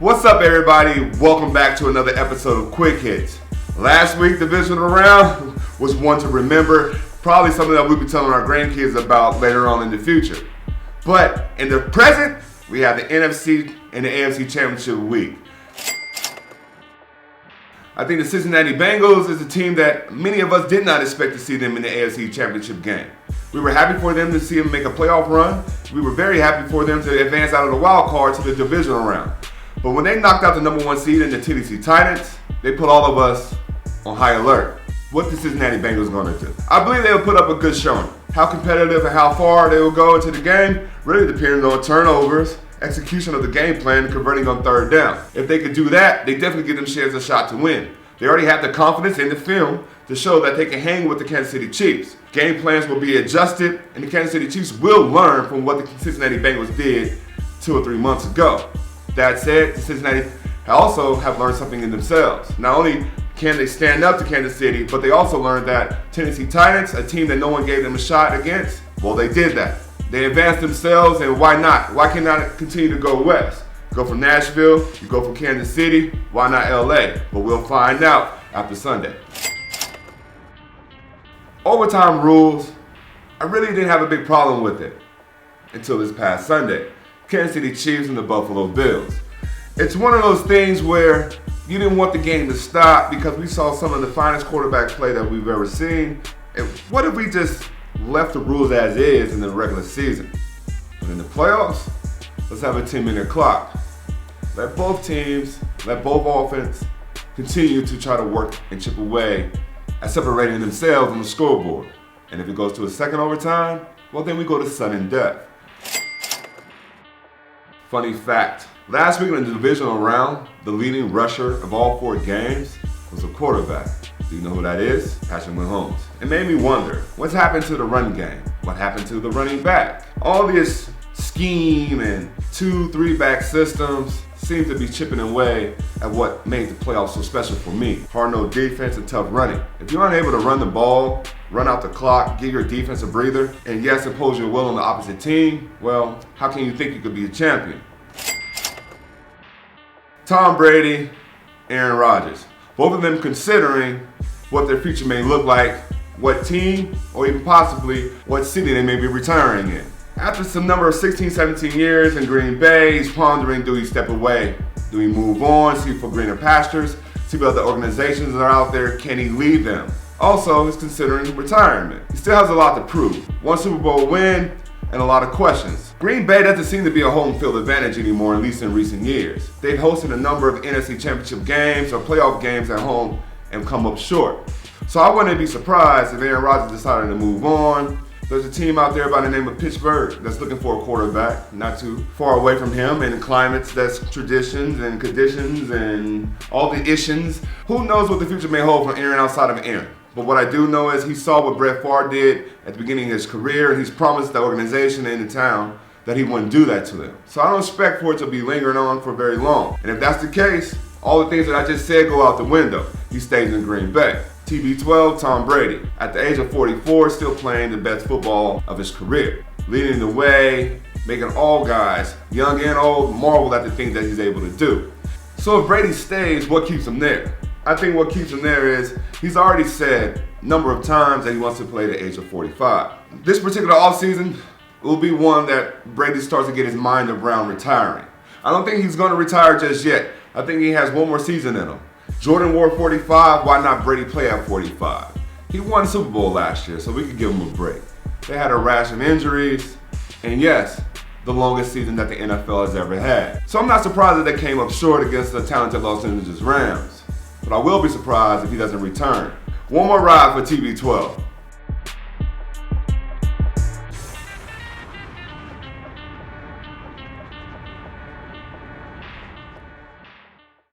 What's up, everybody? Welcome back to another episode of Quick Hits. Last week, divisional round was one to remember, probably something that we'll be telling our grandkids about later on in the future. But in the present, we have the NFC and the AFC Championship week. I think the Cincinnati Bengals is a team that many of us did not expect to see them in the AFC Championship game. We were happy for them to see them make a playoff run. We were very happy for them to advance out of the wild card to the divisional round. But when they knocked out the number one seed in the Tennessee Titans, they put all of us on high alert. What the Cincinnati Bengals going to do? I believe they will put up a good showing. How competitive and how far they will go into the game really depends on turnovers, execution of the game plan, and converting on third down. If they could do that, they definitely give themselves a shot to win. They already have the confidence in the film to show that they can hang with the Kansas City Chiefs. Game plans will be adjusted, and the Kansas City Chiefs will learn from what the Cincinnati Bengals did 2 or 3 months ago. That said, the Cincinnati also have learned something in themselves. Not only can they stand up to Kansas City, but they also learned that Tennessee Titans, a team that no one gave them a shot against, well, they did that. They advanced themselves, and why not? Why cannot continue to go west? Go from Nashville, you go from Kansas City, why not LA? But we'll find out after Sunday. Overtime rules, I really didn't have a big problem with it until this past Sunday. Kansas City Chiefs and the Buffalo Bills. It's one of those things where you didn't want the game to stop because we saw some of the finest quarterback play that we've ever seen. And what if we just left the rules as is in the regular season? But in the playoffs, let's have a 10-minute clock. Let both teams, let both offense continue to try to work and chip away at separating themselves on the scoreboard. And if it goes to a second overtime, well, then we go to sudden death. Funny fact, last week in the divisional round, the leading rusher of all 4 games was a quarterback. Do you know who that is? Patrick Mahomes. It made me wonder, what's happened to the run game? What happened to the running back? All this scheme and 2-3 back systems seem to be chipping away at what made the playoffs so special for me. Hard-nosed defense and tough running. If you're unable to run the ball, run out the clock, give your defense a breather, and yes, impose your will on the opposite team, well, how can you think you could be a champion? Tom Brady, Aaron Rodgers. Both of them considering what their future may look like, what team, or even possibly what city they may be retiring in. After some number of 16, 17 years in Green Bay, he's pondering, do he step away? Do he move on, see for greener pastures, see what other organizations are out there, can he leave them? Also, he's considering retirement. He still has a lot to prove. 1 Super Bowl win and a lot of questions. Green Bay doesn't seem to be a home field advantage anymore, at least in recent years. They've hosted a number of NFC Championship games or playoff games at home and come up short. So I wouldn't be surprised if Aaron Rodgers decided to move on. There's a team out there by the name of Pittsburgh that's looking for a quarterback, not too far away from him, in climates that's traditions and conditions and all the issues. Who knows what the future may hold for Aaron outside of Aaron? But what I do know is he saw what Brett Favre did at the beginning of his career, and he's promised the organization and the town that he wouldn't do that to them. So I don't expect for it to be lingering on for very long. And if that's the case, all the things that I just said go out the window. He stays in Green Bay. TB12, Tom Brady. At the age of 44, still playing the best football of his career. Leading the way, making all guys, young and old, marvel at the things that he's able to do. So if Brady stays, what keeps him there? I think what keeps him there is he's already said a number of times that he wants to play at the age of 45. This particular offseason will be one that Brady starts to get his mind around retiring. I don't think he's going to retire just yet. I think he has one more season in him. Jordan wore 45, why not Brady play at 45? He won the Super Bowl last year, so we could give him a break. They had a rash of injuries, and yes, the longest season that the NFL has ever had. So I'm not surprised that they came up short against the talented Los Angeles Rams. But I will be surprised if he doesn't return. One more ride for TB12.